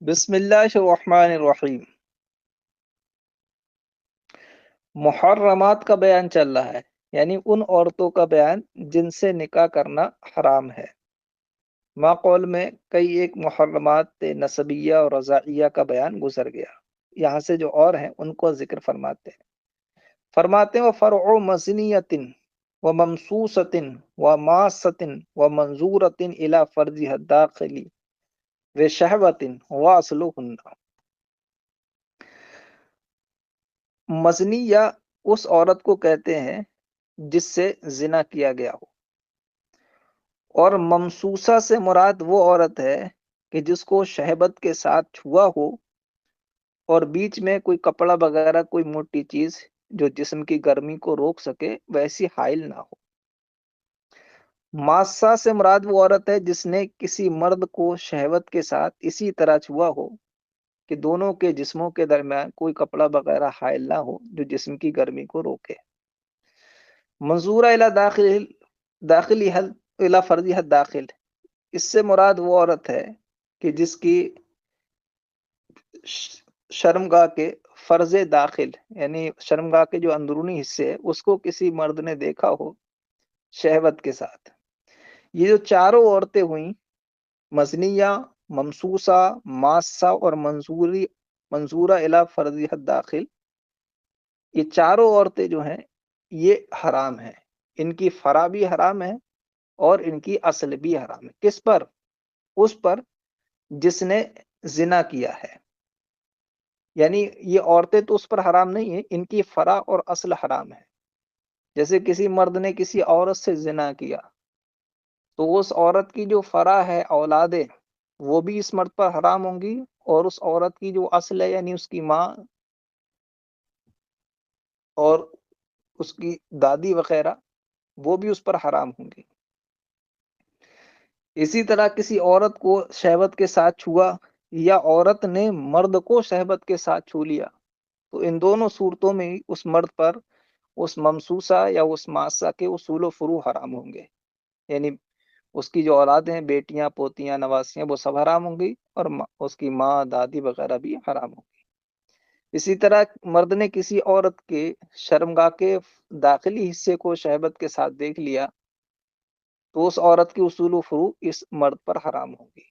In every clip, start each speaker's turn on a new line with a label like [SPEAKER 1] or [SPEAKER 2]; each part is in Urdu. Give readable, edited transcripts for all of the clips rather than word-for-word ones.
[SPEAKER 1] بسم اللہ الرحمن الرحیم۔ محرمات کا بیان چل رہا ہے، یعنی ان عورتوں کا بیان جن سے نکاح کرنا حرام ہے۔ ماں قول میں کئی ایک محرمات نسبیہ اور رضاعیہ کا بیان گزر گیا، یہاں سے جو اور ہیں ان کو ذکر فرماتے ہیں وَفَرْعُ مَزْنِيَةٍ وَمَمْسُوسَةٍ وَمَاسَّةٍ وَمَنْظُورَةٍ إِلَى فَرْجِهَا الدَّاخِلِ وَشَهْوَةٍ وَأَصْلُهُنَّ۔ مزنی یا اس عورت کو کہتے ہیں جس سے زنا کیا گیا ہو، اور ممسوسہ سے مراد وہ عورت ہے کہ جس کو شہبت کے ساتھ چھوا ہو اور بیچ میں کوئی کپڑا وغیرہ کوئی موٹی چیز جو جسم کی گرمی کو روک سکے ویسی حائل نہ ہو۔ ماسہ سے مراد وہ عورت ہے جس نے کسی مرد کو شہوت کے ساتھ اسی طرح چھوا ہو کہ دونوں کے جسموں کے درمیان کوئی کپڑا وغیرہ حائل نہ ہو جو جسم کی گرمی کو روکے۔ منظورہ الی داخلی حل الی فرضی حد داخل، اس سے مراد وہ عورت ہے کہ جس کی شرمگاہ کے فرض داخل، یعنی شرمگاہ کے جو اندرونی حصے ہے اس کو کسی مرد نے دیکھا ہو شہوت کے ساتھ۔ یہ جو چاروں عورتیں ہوئیں، مزنیہ، ممسوسہ، ماسہ اور منظورہ الی فرضی حد داخل، یہ چاروں عورتیں جو ہیں یہ حرام ہیں، ان کی فرع بھی حرام ہے اور ان کی اصل بھی حرام ہے۔ کس پر؟ اس پر جس نے زنا کیا ہے، یعنی یہ عورتیں تو اس پر حرام نہیں ہیں، ان کی فرع اور اصل حرام ہے۔ جیسے کسی مرد نے کسی عورت سے زنا کیا تو اس عورت کی جو فرع ہے، اولادیں، وہ بھی اس مرد پر حرام ہوں گی، اور اس عورت کی جو اصل ہے یعنی اس کی ماں اور اس کی دادی وغیرہ وہ بھی اس پر حرام ہوں گی۔ اسی طرح کسی عورت کو شہوت کے ساتھ چھوا یا عورت نے مرد کو شہوت کے ساتھ چھو لیا تو ان دونوں صورتوں میں اس مرد پر اس ممسوسہ یا اس ماسہ کے اصول و فروع حرام ہوں گے، یعنی اس کی جو اولادیں ہیں، بیٹیاں، پوتیاں، نواسیاں، وہ سب حرام ہوں گی، اور اس کی ماں، دادی وغیرہ بھی حرام ہوں گی۔ اسی طرح مرد نے کسی عورت کے شرمگاہ کے داخلی حصے کو شہوت کے ساتھ دیکھ لیا تو اس عورت کی اصول و فروع اس مرد پر حرام ہوگی۔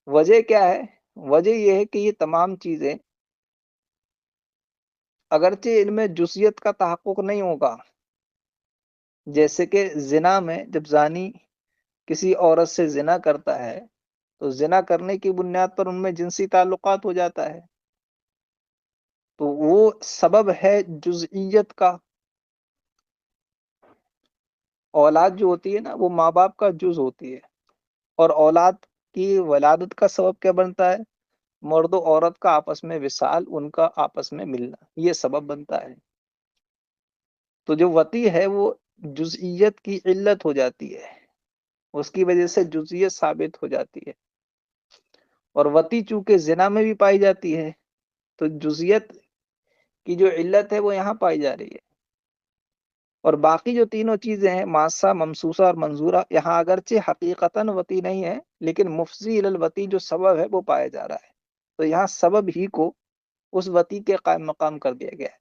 [SPEAKER 1] وجہ کیا ہے؟ وجہ یہ ہے کہ یہ تمام چیزیں اگرچہ ان میں جزئیت کا تحقق نہیں ہوگا، جیسے کہ زنا میں جب زانی کسی عورت سے زنا کرتا ہے تو زنا کرنے کی بنیاد پر ان میں جنسی تعلقات ہو جاتا ہے، تو وہ سبب ہے جزئیت کا۔ اولاد جو ہوتی ہے نا، وہ ماں باپ کا جز ہوتی ہے، اور اولاد کی ولادت کا سبب کیا بنتا ہے؟ مرد و عورت کا آپس میں وصال، ان کا آپس میں ملنا، یہ سبب بنتا ہے۔ تو جو وتی ہے وہ جزئیت کی علت ہو جاتی ہے، اس کی وجہ سے جزئیت ثابت ہو جاتی ہے، اور وتی چونکہ زنا میں بھی پائی جاتی ہے تو جزئیت کی جو علت ہے وہ یہاں پائی جا رہی ہے۔ اور باقی جو تینوں چیزیں ہیں، ماسہ، ممسوسہ اور منظورہ، یہاں اگرچہ حقیقتاً وتی نہیں ہے لیکن مفضی الی الوتی جو سبب ہے وہ پایا جا رہا ہے، تو یہاں سبب ہی کو اس وتی کے قائم مقام کر دیا گیا ہے،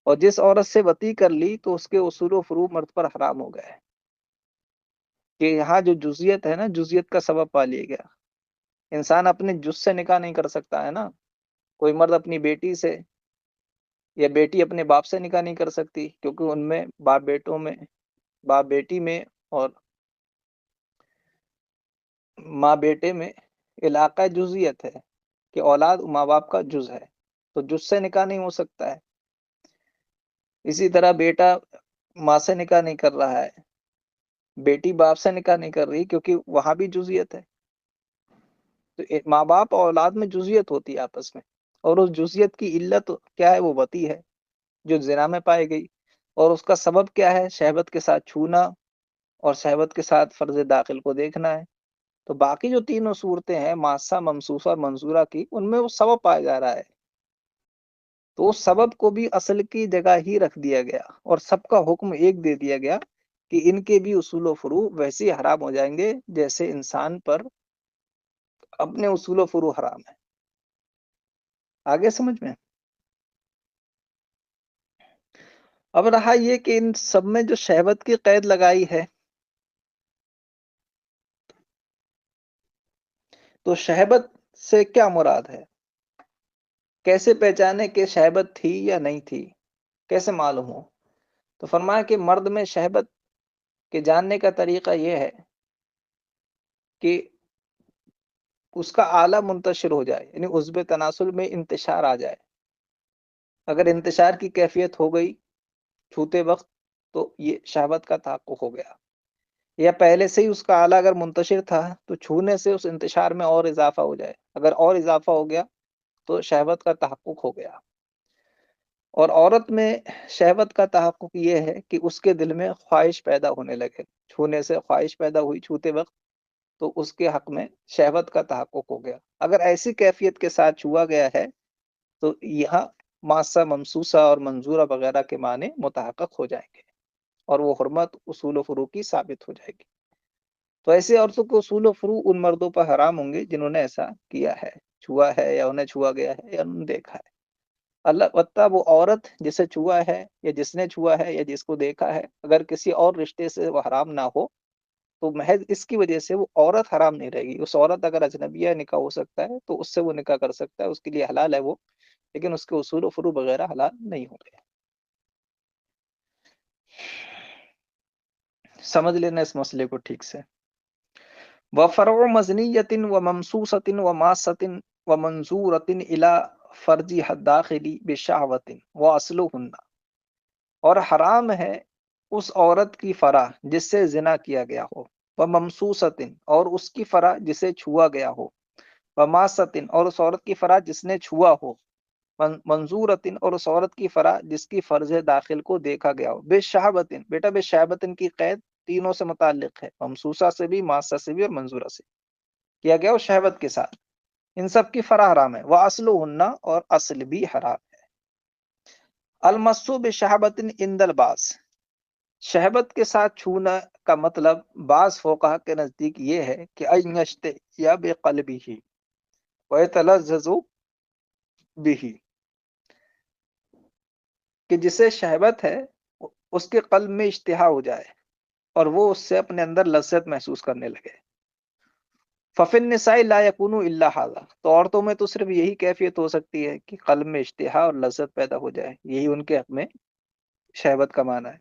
[SPEAKER 1] اور جس عورت سے وتی کر لی تو اس کے اصول و فروع مرد پر حرام ہو گئے، کہ یہاں جو جزئیت ہے نا، جزئیت کا سبب پا لیا گیا۔ انسان اپنے جز سے نکاح نہیں کر سکتا ہے نا، کوئی مرد اپنی بیٹی سے یا بیٹی اپنے باپ سے نکاح نہیں کر سکتی، کیونکہ ان میں باپ بیٹوں میں، باپ بیٹی میں اور ماں بیٹے میں علاقہ جزئیت ہے کہ اولاد ماں باپ کا جز ہے، تو جز سے نکاح نہیں ہو سکتا ہے۔ اسی طرح بیٹا ماں سے نکاح نہیں کر رہا ہے، بیٹی باپ سے نکاح نہیں کر رہی، کیونکہ وہاں بھی جزئیت ہے۔ تو ماں باپ اور اولاد میں جزئیت ہوتی ہے آپس میں، اور اس جزئیت کی علت کیا ہے؟ وہ وتی ہے جو زنا میں پائی گئی، اور اس کا سبب کیا ہے؟ شہوت کے ساتھ چھونا اور شہوت کے ساتھ فرض داخل کو دیکھنا ہے۔ تو باقی جو تینوں صورتیں ہیں، ماسہ، ممسوسہ اور منظورہ کی، ان میں وہ سبب پایا جا رہا ہے، تو اس سبب کو بھی اصل کی جگہ ہی رکھ دیا گیا، اور سب کا حکم ایک دے دیا گیا کہ ان کے بھی اصول و فروع ویسے حرام ہو جائیں گے جیسے انسان پر اپنے اصول و فروع حرام ہے. آگے سمجھ میں. اب رہا یہ کہ ان سب میں جو شہوت کی قید لگائی ہے، تو شہوت سے کیا مراد ہے؟ کیسے پہچانے کہ شہوت تھی یا نہیں تھی؟ کیسے معلوم ہو؟ تو فرمایا کہ مرد میں شہوت کے جاننے کا طریقہ یہ ہے کہ اس کا آلہ منتشر ہو جائے، یعنی عضو تناسل میں انتشار آ جائے. اگر انتشار کی کیفیت ہو گئی چھوتے وقت تو یہ شہوت کا تحقق ہو گیا. یا پہلے سے ہی اس کا آلہ اگر منتشر تھا تو چھونے سے اس انتشار میں اور اضافہ ہو جائے. اگر اور اضافہ ہو گیا تو شہوت کا تحقق ہو گیا. اور عورت میں شہوت کا تحقق یہ ہے کہ اس کے دل میں خواہش پیدا ہونے لگے. چھونے سے خواہش پیدا ہوئی چھوتے وقت تو اس کے حق میں شہوت کا تحقق ہو گیا. اگر ایسی کیفیت کے ساتھ چھوا گیا ہے تو یہاں ماسہ ممسوسہ اور منظورہ وغیرہ کے معنی متحقق ہو جائیں گے اور وہ حرمت اصول و فروع کی ثابت ہو جائے گی. تو ایسے عورتوں کو اصول و فروع ان مردوں پر حرام ہوں گے جنہوں نے ایسا کیا ہے، چھوا ہے یا انہیں چھوا گیا ہے یا انہوں نے دیکھا ہے. البتہ وہ عورت جسے چھوا ہے یا جس نے چھوا ہے یا جس کو دیکھا ہے، اگر کسی اور رشتے سے وہ حرام نہ ہو تو محض اس کی وجہ سے وہ عورت حرام نہیں رہے گی. اس عورت اگر اجنبیہ نکاح ہو سکتا ہے تو اس سے وہ نکاح کر سکتا ہے، اس کے لیے حلال ہے وہ، لیکن اس کے اصول و فروع وغیرہ حلال نہیں ہوں گے. سمجھ لینا اس مسئلے کو ٹھیک سے. وفرع مزنیت وممسوسۃ وماسۃ ومنظورۃ الی فرجها الداخل بشہوۃ واصلہن، اور حرام ہے اس عورت کی فرع جس سے زنا کیا گیا ہو، وممسوسۃ اور اس کی فرع جسے چھوا گیا ہو، وماسۃ اور اس عورت کی فرع جس نے چھوا ہو، منظورتن اور اس عورت کی فرع جس کی فرض داخل کو دیکھا گیا ہو. بے شہابتن، بیٹا بے شہابتن کی قید تینوں سے متعلق ہے، ممسوسہ سے بھی، ماسہ سے بھی اور منظورہ سے. کیا گیا ہو شہوت کے ساتھ، ان سب کی فرع حرام ہے. وَأَصْلُهُنَّ اور اصل بھی حرام ہے. المسو بشہابتن عند البعض، شہبت کے ساتھ چھونا کا مطلب بعض فقہا کے نزدیک یہ ہے کہ ان یشتہی بقلبہ ویتلذذ بہ، کہ جسے شہوت ہے اس کے قلب میں اشتہا ہو جائے اور وہ اس سے اپنے اندر لذت محسوس کرنے لگے. ففی النساء لا یکون الا ھذا، تو عورتوں میں تو صرف یہی کیفیت ہو سکتی ہے کہ قلب میں اشتہا اور لذت پیدا ہو جائے، یہی ان کے حق میں شہوت کا معنی ہے.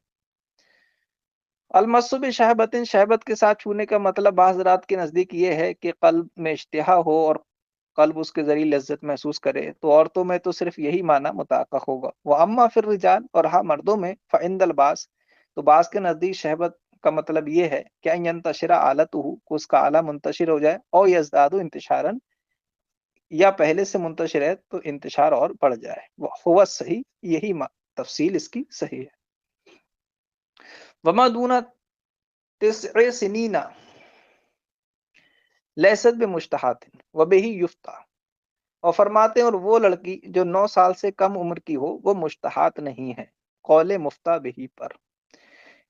[SPEAKER 1] المس بشہبۃ، شہبت کے ساتھ چھونے کا مطلب بعض حضرات کے نزدیک یہ ہے کہ قلب میں اشتہا ہو اور قلب اس کے ذریعے لذت محسوس کرے. تو عورتوں میں تو صرف یہی معنی متحقق ہوگا. واما فی الرجال، اور ہاں مردوں میں، فعند الباس، تو بعض کے نزدیک شہبت کا مطلب یہ ہے کہ ان ینتشر آلتہ، کو اس کا آلہ منتشر ہو جائے، او یزداد انتشارا، یا پہلے سے منتشر ہے تو انتشار اور بڑھ جائے. ہوا صحیح، یہی تفصیل اس کی صحیح ہے. وما دون 9 سنین لیست بمشتہات وبہ یفتیٰ، اور فرماتے ہیں اور وہ لڑکی جو 9 سال سے کم عمر کی ہو وہ مشتہات نہیں ہے، قول مفتیٰ بہ پر.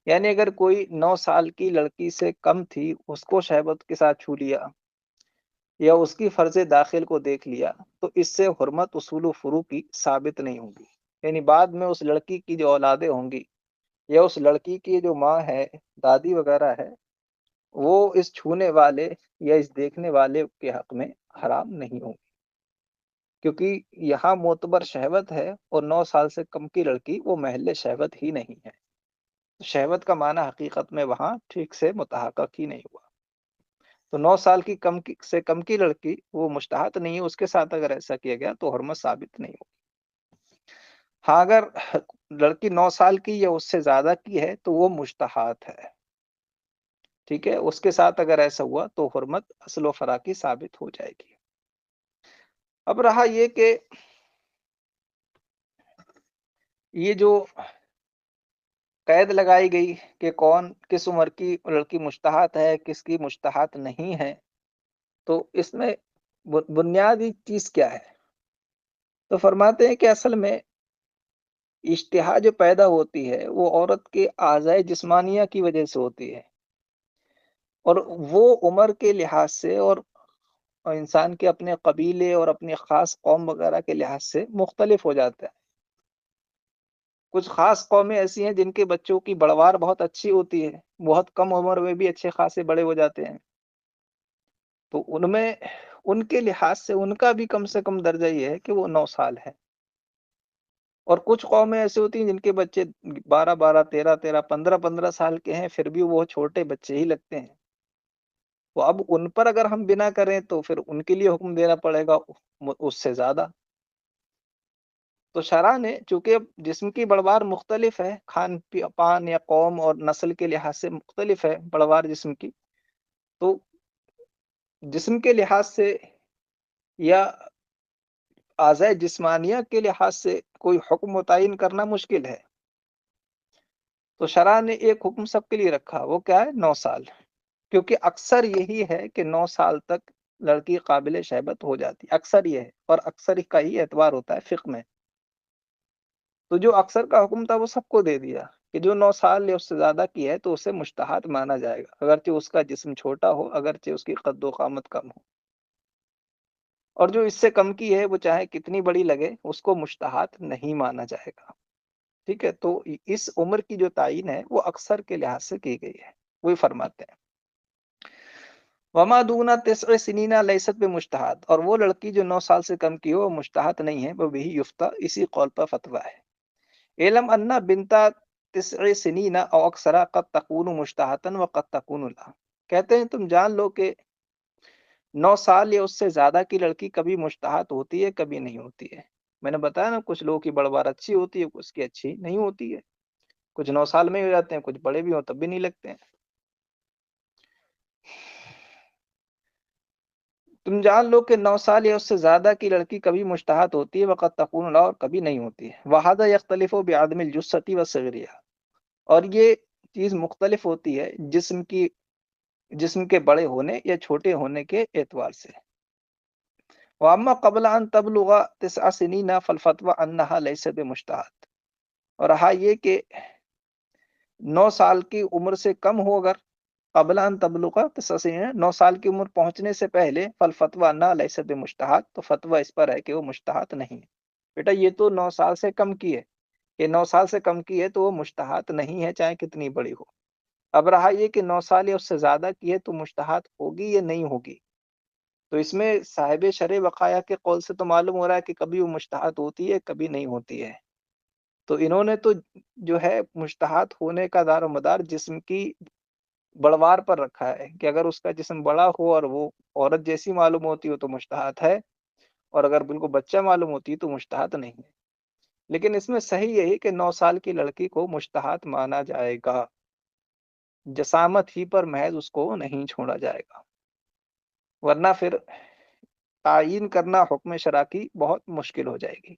[SPEAKER 1] یعنی اگر کوئی 9 سال کی لڑکی سے کم تھی، اس کو شہوت کے ساتھ چھو لیا یا اس کی فرض داخل کو دیکھ لیا تو اس سے حرمت اصول و فروع کی ثابت نہیں ہوگی. یعنی بعد میں اس لڑکی کی جو اولادیں ہوں گی یا اس لڑکی کی جو ماں ہے، دادی وغیرہ ہے، وہ اس چھونے والے یا اس دیکھنے والے کے حق میں حرام نہیں ہوگی، کیونکہ یہاں معتبر شہوت ہے اور 9 سال سے کم کی لڑکی وہ محل شہوت ہی نہیں ہے. شہوت کا معنی حقیقت میں وہاں ٹھیک سے متحقق ہی نہیں ہوا. تو 9 سال کی سے کم کی لڑکی وہ مشتہات نہیں ہے، اس کے ساتھ اگر ایسا کیا گیا تو حرمت ثابت نہیں ہوگی. ہاں اگر لڑکی 9 سال کی یا اس سے زیادہ کی ہے تو وہ مشتہات ہے، ٹھیک ہے، اس کے ساتھ اگر ایسا ہوا تو حرمت اصل و فرع کی ثابت ہو جائے گی. اب رہا یہ کہ یہ جو قید لگائی گئی کہ کون کس عمر کی لڑکی مشتہات ہے کس کی مشتہات نہیں ہے، تو اس میں بنیادی چیز کیا ہے؟ تو فرماتے ہیں کہ اصل میں اشتہا جو پیدا ہوتی ہے وہ عورت کے اعضائے جسمانیہ کی وجہ سے ہوتی ہے، اور وہ عمر کے لحاظ سے اور اور انسان کے اپنے قبیلے اور اپنی خاص قوم وغیرہ کے لحاظ سے مختلف ہو جاتا ہے۔ کچھ خاص قومیں ایسی ہیں جن کے بچوں کی بڑوار بہت اچھی ہوتی ہے، بہت کم عمر میں بھی اچھے خاصے بڑے ہو جاتے ہیں، تو ان میں ان کے لحاظ سے ان کا بھی کم سے کم درجہ یہ ہے کہ وہ 9 سال ہے۔ اور کچھ قومیں ایسی ہوتی ہیں جن کے بچے 12 12 13 13 15 15 سال کے ہیں، پھر بھی وہ چھوٹے بچے ہی لگتے ہیں۔ تو اب ان پر اگر ہم بنا کریں تو پھر ان کے لیے حکم دینا پڑے گا اس سے زیادہ۔ تو شرع نے چونکہ اب جسم کی بڑوار مختلف ہے، پان یا قوم اور نسل کے لحاظ سے مختلف ہے بڑوار جسم کی، تو جسم کے لحاظ سے یا اعضاء جسمانیہ کے لحاظ سے کوئی حکم متعین کرنا مشکل ہے۔ تو شرع نے ایک حکم سب کے لیے رکھا، وہ کیا ہے؟ 9 سال، کیونکہ اکثر یہی ہے کہ 9 سال تک لڑکی قابل شہبت ہو جاتی ہے، اکثر یہ ہے، اور اکثر کا ہی اعتبار ہوتا ہے فقہ میں۔ تو جو اکثر کا حکم تھا وہ سب کو دے دیا کہ جو 9 سال یا اس سے زیادہ کی ہے تو اسے مستحاض مانا جائے گا، اگرچہ اس کا جسم چھوٹا ہو، اگرچہ اس کی قد و قامت کم ہو، اور جو اس سے کم کی ہے وہ چاہے کتنی بڑی لگے اس کو مستحاض نہیں مانا جائے گا۔ ٹھیک ہے، تو اس عمر کی جو تعین ہے وہ اکثر کے لحاظ سے کی گئی ہے، وہی فرماتے ہیں وما دون 9 سنین لیست بمجتہد، اور وہ لڑکی جو 9 سال سے کم کی ہو وہ مجتہد نہیں ہے، وہ بھی یفتہ، اسی قول پر فتویٰ ہے۔ علم ان بنتا 9 سنین او اکثر قد تکون مجتہدن وقد تکون لا، کہتے ہیں تم جان لو کہ 9 سال یا اس سے زیادہ کی لڑکی کبھی مجتہد ہوتی ہے، کبھی نہیں ہوتی ہے۔ میں نے بتایا نا، کچھ لوگوں کی بڑوار اچھی ہوتی ہے، کچھ کی اچھی نہیں ہوتی ہے، کچھ 9 سال میں ہی ہو جاتے ہیں، کچھ بڑے بھی ہوں تب بھی نہیں لگتے ہیں۔ تم جان لو کہ 9 سال یا اس سے زیادہ کی لڑکی کبھی مجتہد ہوتی ہے، وقت تکون لا، اور کبھی نہیں ہوتی ہے۔ وہذا یختلف بعدم الجثۃ وصغرها، اور یہ چیز مختلف ہوتی ہے جسم کے بڑے ہونے یا چھوٹے ہونے کے اعتبار سے۔ واما قبل ان تبلغ 9 سنین فالفتوى انها ليست بمجتہد، اور رہا یہ کہ 9 سال کی عمر سے کم ہو، اگر قبل ان تبلغ 9 سنین، 9 سال کی عمر پہنچنے سے پہلے، فالفتوى انها ليست بمجتہد، تو فتویٰ اس پر ہے کہ وہ مجتہد نہیں ہے۔ بیٹا یہ تو 9 سال سے کم کی ہے، کہ 9 سال سے کم کی ہے تو وہ مجتہد نہیں ہے، چاہے کتنی بڑی ہو۔ اب رہا یہ کہ 9 سال یا اس سے زیادہ کی ہے تو مجتہد ہوگی یا نہیں ہوگی، تو اس میں صاحب شرع وقایہ کے قول سے تو معلوم ہو رہا ہے کہ کبھی وہ مجتہد ہوتی ہے، کبھی نہیں ہوتی ہے۔ تو انہوں نے تو جو ہے مجتہد ہونے کا دار و مدار جسم کی بڑوار پر رکھا ہے، کہ اگر اس کا جسم بڑا ہو اور وہ عورت جیسی معلوم ہوتی ہو تو مجتہد ہے، اور اگر بالکل بچہ معلوم ہوتی ہے تو مجتہد نہیں ہے۔ لیکن اس میں صحیح یہی کہ 9 سال کی لڑکی کو مجتہد مانا جائے گا، جسامت ہی پر محض اس کو نہیں چھوڑا جائے گا، ورنہ پھر تعین کرنا حکم شرع کی بہت مشکل ہو جائے گی۔